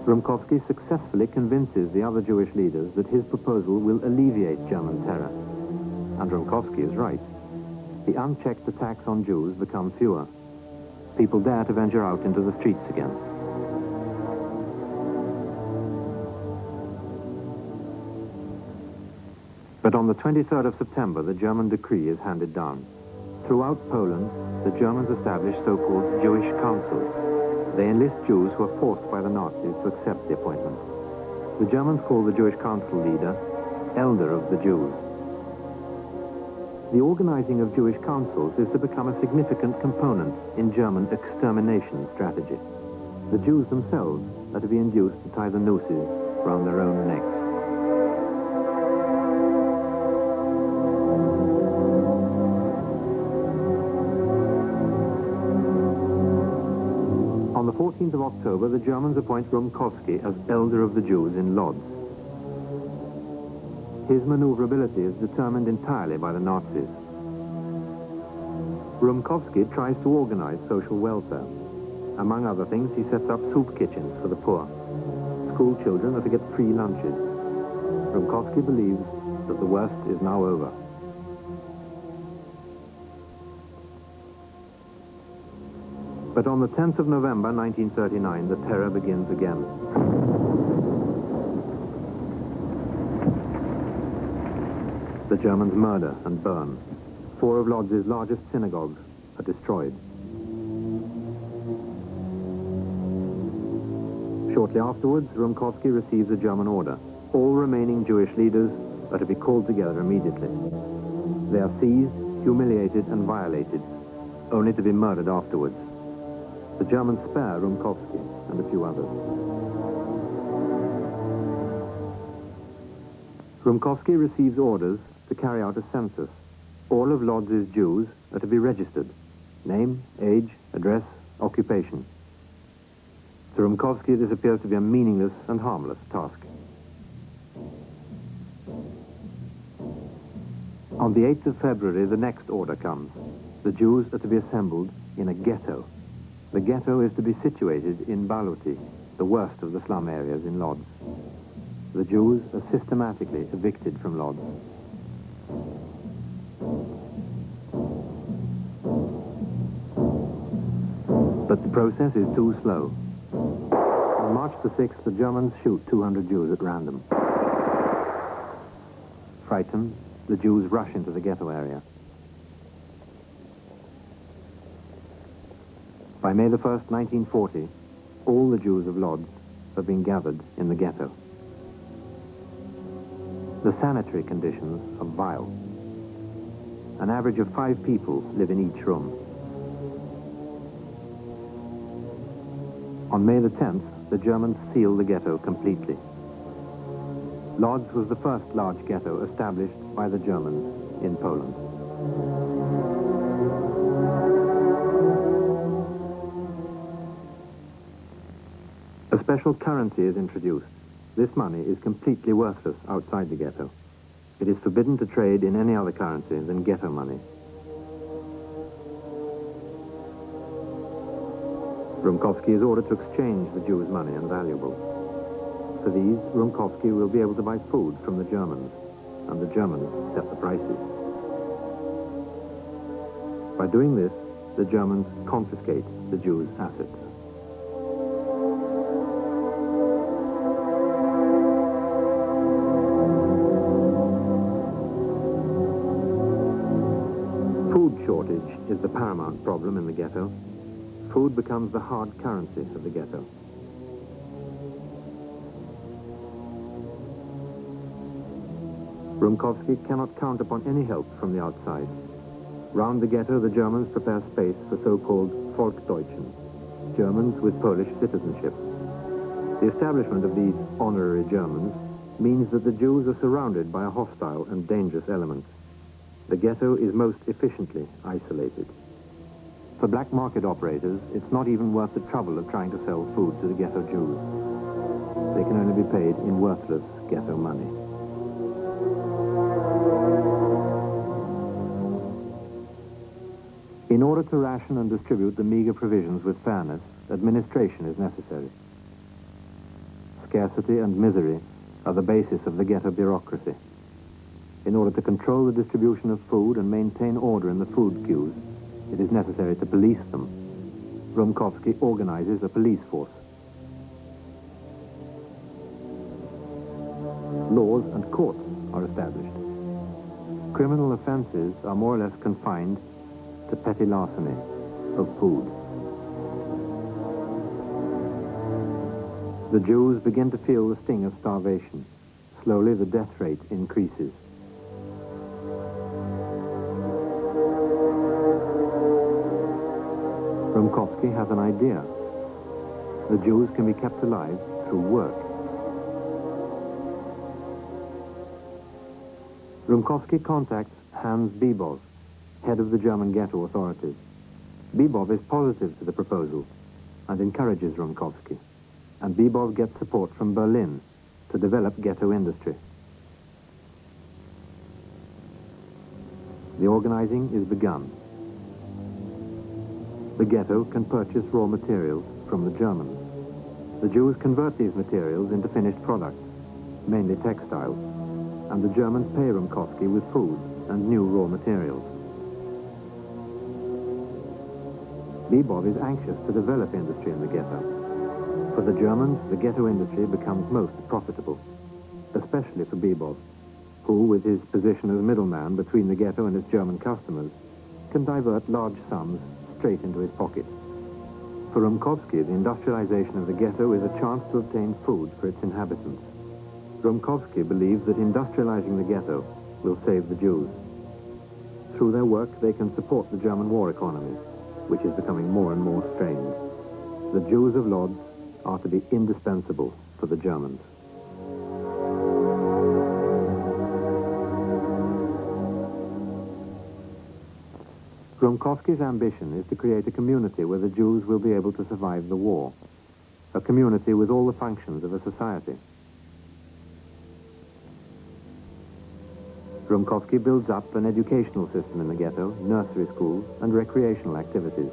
Rומkobsky successfully convinces the other Jewish leaders that his proposal will alleviate German terror. And Rומkobsky is right. The unchecked attacks on Jews become fewer. People dare to venture out into the streets again. But on the 23rd of September, the German decree is handed down. Throughout Poland, the Germans establish so-called Jewish councils. They enlist Jews who are forced by the Nazis to accept the appointment. The Germans call the Jewish council leader Elder of the Jews. The organizing of Jewish councils is to become a significant component in German extermination strategy. The Jews themselves are to be induced to tie the nooses round their own necks. On the 14th of October, the Germans appoint Rומkobsky as Elder of the Jews in Lodz. His maneuverability is determined entirely by the Nazis. Rומkobsky tries to organize social welfare. Among other things, he sets up soup kitchens for the poor. School children are to get free lunches. Rומkobsky believes that the worst is now over. But on the 10th of November 1939, the terror begins again. The Germans murder and burn. 4 of Lodz's largest synagogues are destroyed. Shortly afterwards, Rומkobsky receives a German order. All remaining Jewish leaders are to be called together immediately. They are seized, humiliated, and violated, only to be murdered afterwards. The Germans spare Rומkobsky and a few others. Rומkobsky receives orders to carry out a census. All of Lodz's Jews are to be registered. Name, age, address, occupation. To Rומkobsky, this appears to be a meaningless and harmless task. On the 8th of February, the next order comes. The Jews are to be assembled in a ghetto. The ghetto is to be situated in Baluti, the worst of the slum areas in Lodz. The Jews are systematically evicted from Lodz. But the process is too slow. On March the 6th, the Germans shoot 200 Jews at random. Frightened, the Jews rush into the ghetto area. By May the 1st, 1940, all the Jews of Lodz have been gathered in the ghetto. The sanitary conditions are vile. An average of 5 people live in each room. On May the 10th, the Germans seal the ghetto completely. Lodz was the first large ghetto established by the Germans in Poland. A special currency is introduced. This money is completely worthless outside the ghetto. It is forbidden to trade in any other currency than ghetto money. Rומkobsky is ordered to exchange the Jews' money and valuables. For these, Rומkobsky will be able to buy food from the Germans, and the Germans set the prices. By doing this, the Germans confiscate the Jews' assets. Food shortage is the paramount problem in the ghetto. Food becomes the hard currency of the ghetto. Rומkobsky cannot count upon any help from the outside. Round the ghetto, the Germans prepare space for so-called Volksdeutschen, Germans with Polish citizenship. The establishment of these honorary Germans means that the Jews are surrounded by a hostile and dangerous element. The ghetto is most efficiently isolated. For black market operators, it's not even worth the trouble of trying to sell food to the ghetto Jews. They can only be paid in worthless ghetto money. In order to ration and distribute the meager provisions with fairness, administration is necessary. scarcity and misery are the basis of the ghetto bureaucracy. In order to control the distribution of food and maintain order in the food queues, it is necessary to police them. Rומkobsky organizes a police force. Laws and courts are established. Criminal offenses are more or less confined to petty larceny of food. The Jews begin to feel the sting of starvation. Slowly, the death rate increases. Rומkobsky has an idea. The Jews can be kept alive through work. Rומkobsky contacts Hans Bebov, head of the German ghetto authorities. Bebov is positive to the proposal and encourages Rומkobsky. And Bebov gets support from Berlin to develop ghetto industry. The organizing is begun. The ghetto can purchase raw materials from the Germans. The Jews convert these materials into finished products, mainly textiles, and the Germans pay Rומkobsky with food and new raw materials. Bebov is anxious to develop industry in the ghetto. For the Germans, the ghetto industry becomes most profitable, especially for Bebov, who, with his position as middleman between the ghetto and its German customers, can divert large sums straight into his pocket. For Rומkobsky, the industrialization of the ghetto is a chance to obtain food for its inhabitants. Rומkobsky believes that industrializing the ghetto will save the Jews. Through their work, they can support the German war economy, which is becoming more and more strained. The Jews of Lodz are to be indispensable for the Germans. Rומkobsky's ambition is to create a community where the Jews will be able to survive the war, a community with all the functions of a society. Rומkobsky builds up an educational system in the ghetto, nursery schools, and recreational activities.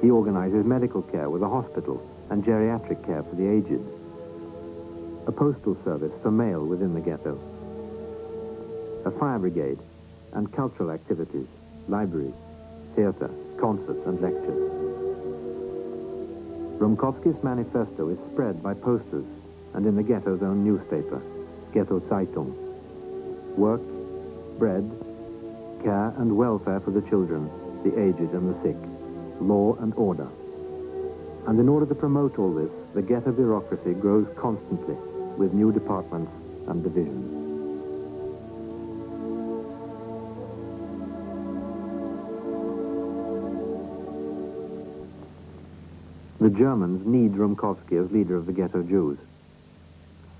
He organizes medical care with a hospital and geriatric care for the aged, a postal service for mail within the ghetto, a fire brigade, and cultural activities, libraries, theater, concerts, and lectures. Rומkobsky's manifesto is spread by posters and in the ghetto's own newspaper, Ghetto Zeitung. Work, bread, care and welfare for the children, the aged and the sick, law and order. And in order to promote all this, the ghetto bureaucracy grows constantly with new departments and divisions. The Germans need Rומkobsky as leader of the ghetto Jews.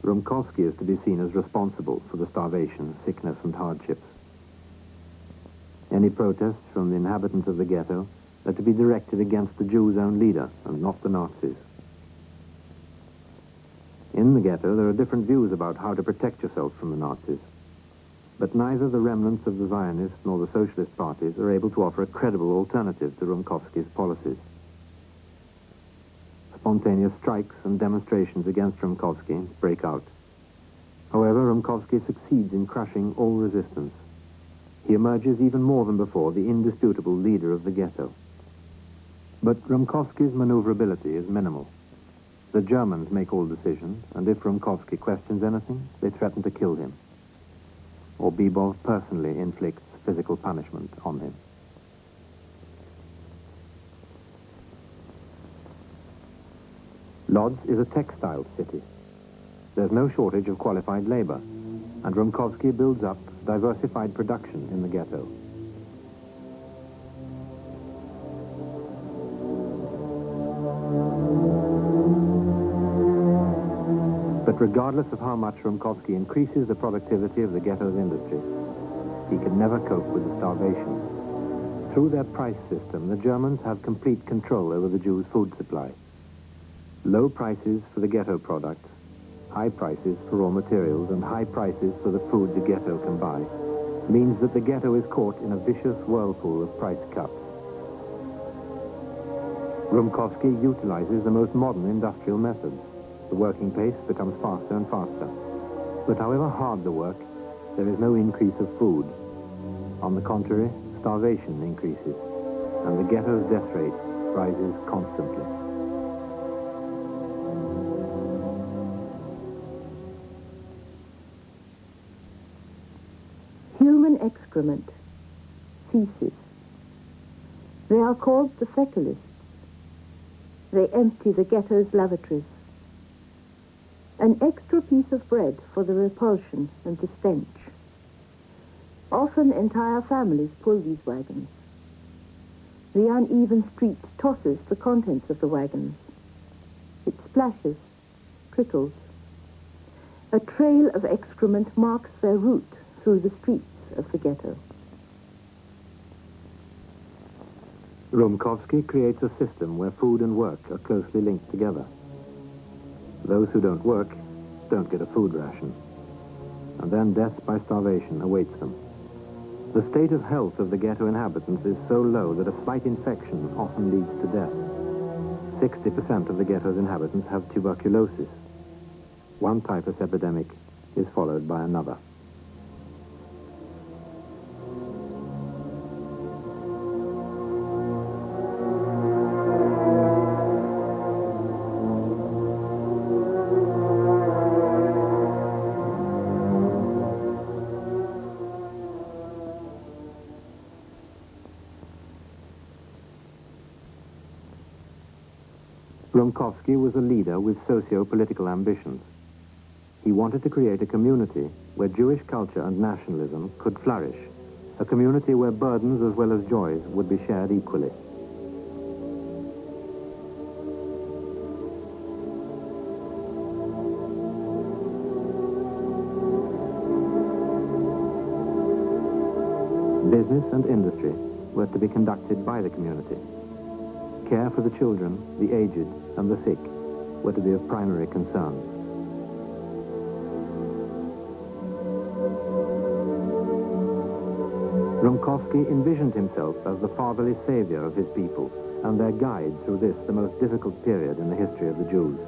Rומkobsky is to be seen as responsible for the starvation, sickness, and hardships. Any protests from the inhabitants of the ghetto are to be directed against the Jews' own leader and not the Nazis. In the ghetto, there are different views about how to protect yourself from the Nazis. But neither the remnants of the Zionists nor the socialist parties are able to offer a credible alternative to Rומkobsky's policies. Spontaneous strikes and demonstrations against Rומkobsky break out. However, Rומkobsky succeeds in crushing all resistance. He emerges even more than before the indisputable leader of the ghetto. But Rומkobsky's maneuverability is minimal. The Germans make all decisions, and if Rומkobsky questions anything, they threaten to kill him. Or Bebov personally inflicts physical punishment on him. Lodz is a textile city. There's no shortage of qualified labor, and Rומkobsky builds up diversified production in the ghetto. But regardless of how much Rומkobsky increases the productivity of the ghetto's industry, he can never cope with the starvation. Through their price system, the Germans have complete control over the Jews' food supply. Low prices for the ghetto products, high prices for raw materials, and high prices for the food the ghetto can buy, means that the ghetto is caught in a vicious whirlpool of price cuts. Rומkobsky utilizes the most modern industrial methods. the working pace becomes faster and faster. But however hard the work, there is no increase of food. On the contrary, starvation increases, and the ghetto's death rate rises constantly. Human excrement, feces. They are called the fecalists. They empty the ghetto's lavatories. An extra piece of bread for the repulsion and the stench. Often entire families pull these wagons. The uneven street tosses the contents of the wagons. It splashes, trickles. A trail of excrement marks their route through the streets of the ghetto. Rומkobsky creates a system where food and work are closely linked together. Those who don't work don't get a food ration, and then death by starvation awaits them. The state of health of the ghetto inhabitants is so low that a slight infection often leads to death. 60% of the ghetto's inhabitants have tuberculosis. One typhus epidemic is followed by another. Rומkobsky was a leader with socio-political ambitions. He wanted to create a community where Jewish culture and nationalism could flourish, a community where burdens as well as joys would be shared equally. Business and industry were to be conducted by the community. Care for the children, the aged, and the sick were to be of primary concern. Rומkobsky envisioned himself as the fatherly savior of his people and their guide through this, the most difficult period in the history of the Jews.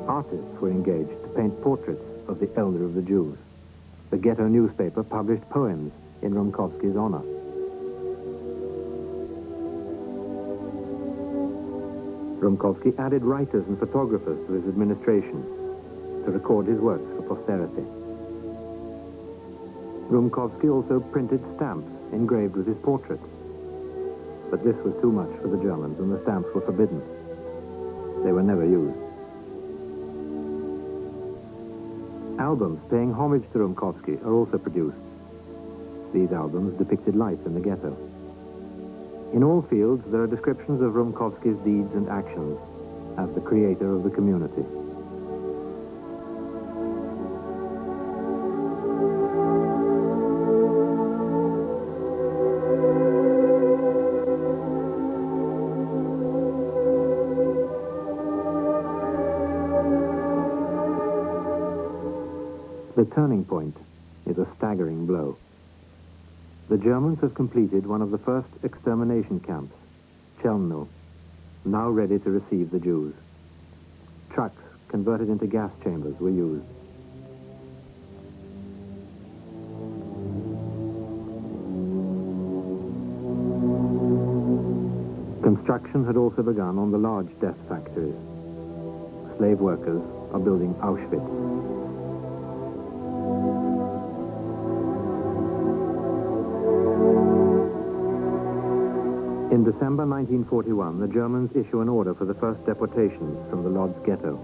Artists were engaged to paint portraits of the elder of the Jews. The ghetto newspaper published poems in Rומkobsky's honor. Rומkobsky added writers and photographers to his administration to record his works for posterity. Rומkobsky also printed stamps engraved with his portrait. But this was too much for the Germans, and the stamps were forbidden. They were never used. Albums paying homage to Rומkobsky are also produced. These albums depicted life in the ghetto. In all fields, there are descriptions of Rומkobsky's deeds and actions as the creator of the community. The turning point is a staggering blow. The Germans have completed one of the first extermination camps, Chelmno, now ready to receive the Jews. Trucks converted into gas chambers were used. Construction had also begun on the large death factories. Slave workers are building Auschwitz. In December 1941, the Germans issue an order for the first deportations from the Lodz ghetto.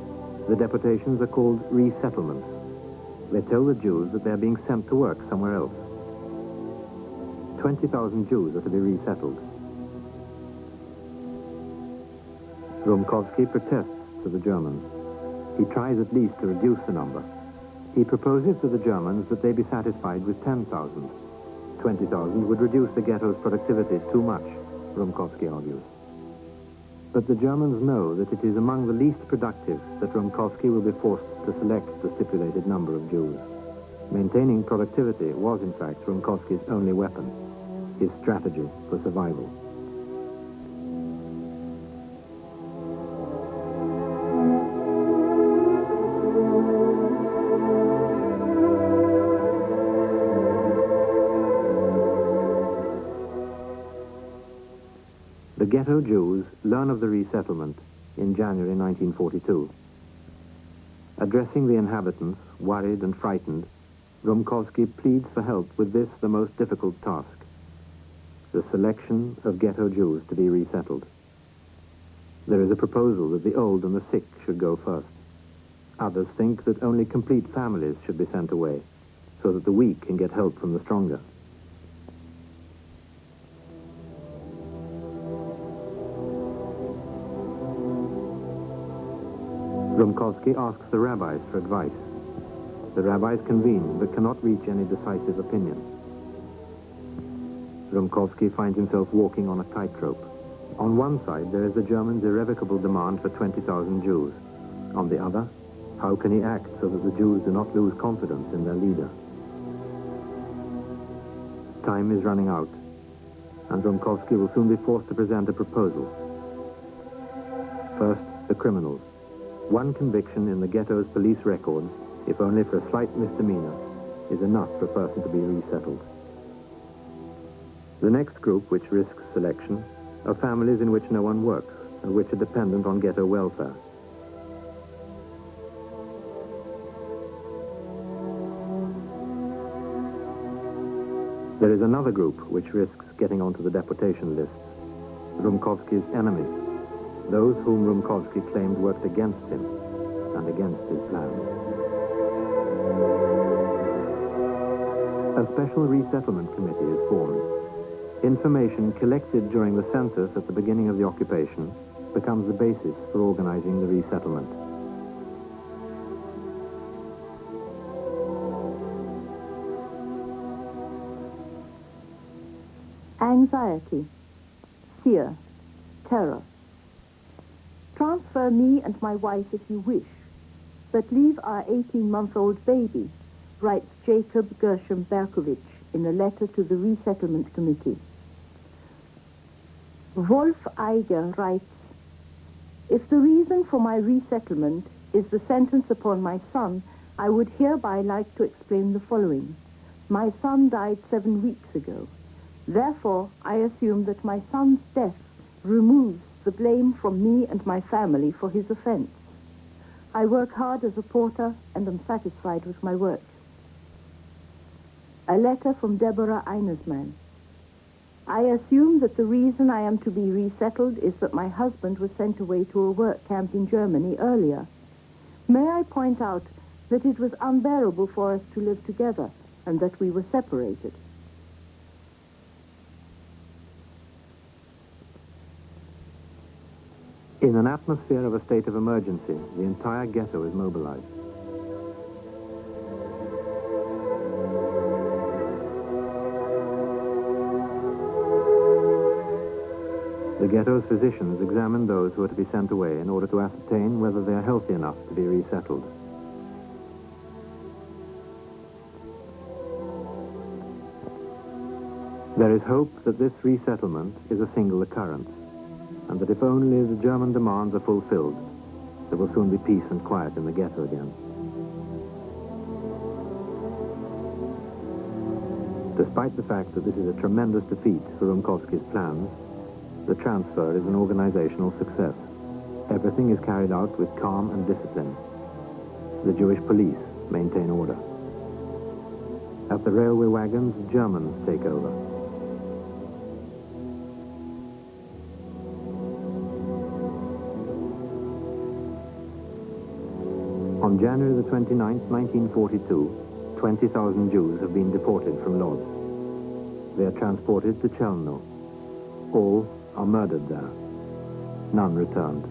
The deportations are called resettlements. They tell the Jews that they're being sent to work somewhere else. 20,000 Jews are to be resettled. Rומkobsky protests to the Germans. He tries at least to reduce the number. He proposes to the Germans that they be satisfied with 10,000. 20,000 would reduce the ghetto's productivity too much, Rומkobsky argues. But the Germans know that it is among the least productive that Rומkobsky will be forced to select the stipulated number of Jews. Maintaining productivity was, in fact, Rומkobsky's only weapon, his strategy for survival. ghetto Jews learn of the resettlement in January 1942. Addressing the inhabitants, worried and frightened, Rומkobsky pleads for help with this, the most difficult task: the selection of ghetto Jews to be resettled. There is a proposal that the old and the sick should go first. Others think that only complete families should be sent away, so that the weak can get help from the stronger. Rומkobsky asks the rabbis for advice. The rabbis convene, but cannot reach any decisive opinion. Rומkobsky finds himself walking on a tightrope. On one side, there is the Germans' irrevocable demand for 20,000 Jews. On the other, how can he act so that the Jews do not lose confidence in their leader? Time is running out, and Rומkobsky will soon be forced to present a proposal. First, the criminals. One conviction in the ghetto's police records, if only for a slight misdemeanor, is enough for a person to be resettled. The next group which risks selection are families in which no one works and which are dependent on ghetto welfare. There is another group which risks getting onto the deportation lists: Rומkobsky's enemies, those whom Rומkobsky claimed worked against him and against his plans. A special resettlement committee is formed. Information collected during the census at the beginning of the occupation becomes the basis for organizing the resettlement. Anxiety, fear, terror. Transfer me and my wife if you wish, but leave our 18-month-old baby, writes Jacob Gershom Berkowitz in a letter to the Resettlement Committee. Wolf Eiger writes, if the reason for my resettlement is the sentence upon my son, I would hereby like to explain the following. My son died 7 weeks ago. Therefore, I assume that my son's death removes the blame from me and my family for his offense. I work hard as a porter and am satisfied with my work. A letter from Deborah Einersman. I assume that the reason I am to be resettled is that my husband was sent away to a work camp in Germany earlier. May I point out that it was unbearable for us to live together and that we were separated. In an atmosphere of a state of emergency, the entire ghetto is mobilized. The ghetto's physicians examine those who are to be sent away in order to ascertain whether they are healthy enough to be resettled. There is hope that this resettlement is a single occurrence, and that if only the German demands are fulfilled, there will soon be peace and quiet in the ghetto again. Despite the fact that this is a tremendous defeat for Rומkobsky's plans, the transfer is an organizational success. Everything is carried out with calm and discipline. The Jewish police maintain order. At the railway wagons, Germans take over. On January the 29th, 1942, 20,000 Jews have been deported from Lodz. They are transported to Chelmno. All are murdered there. None returned.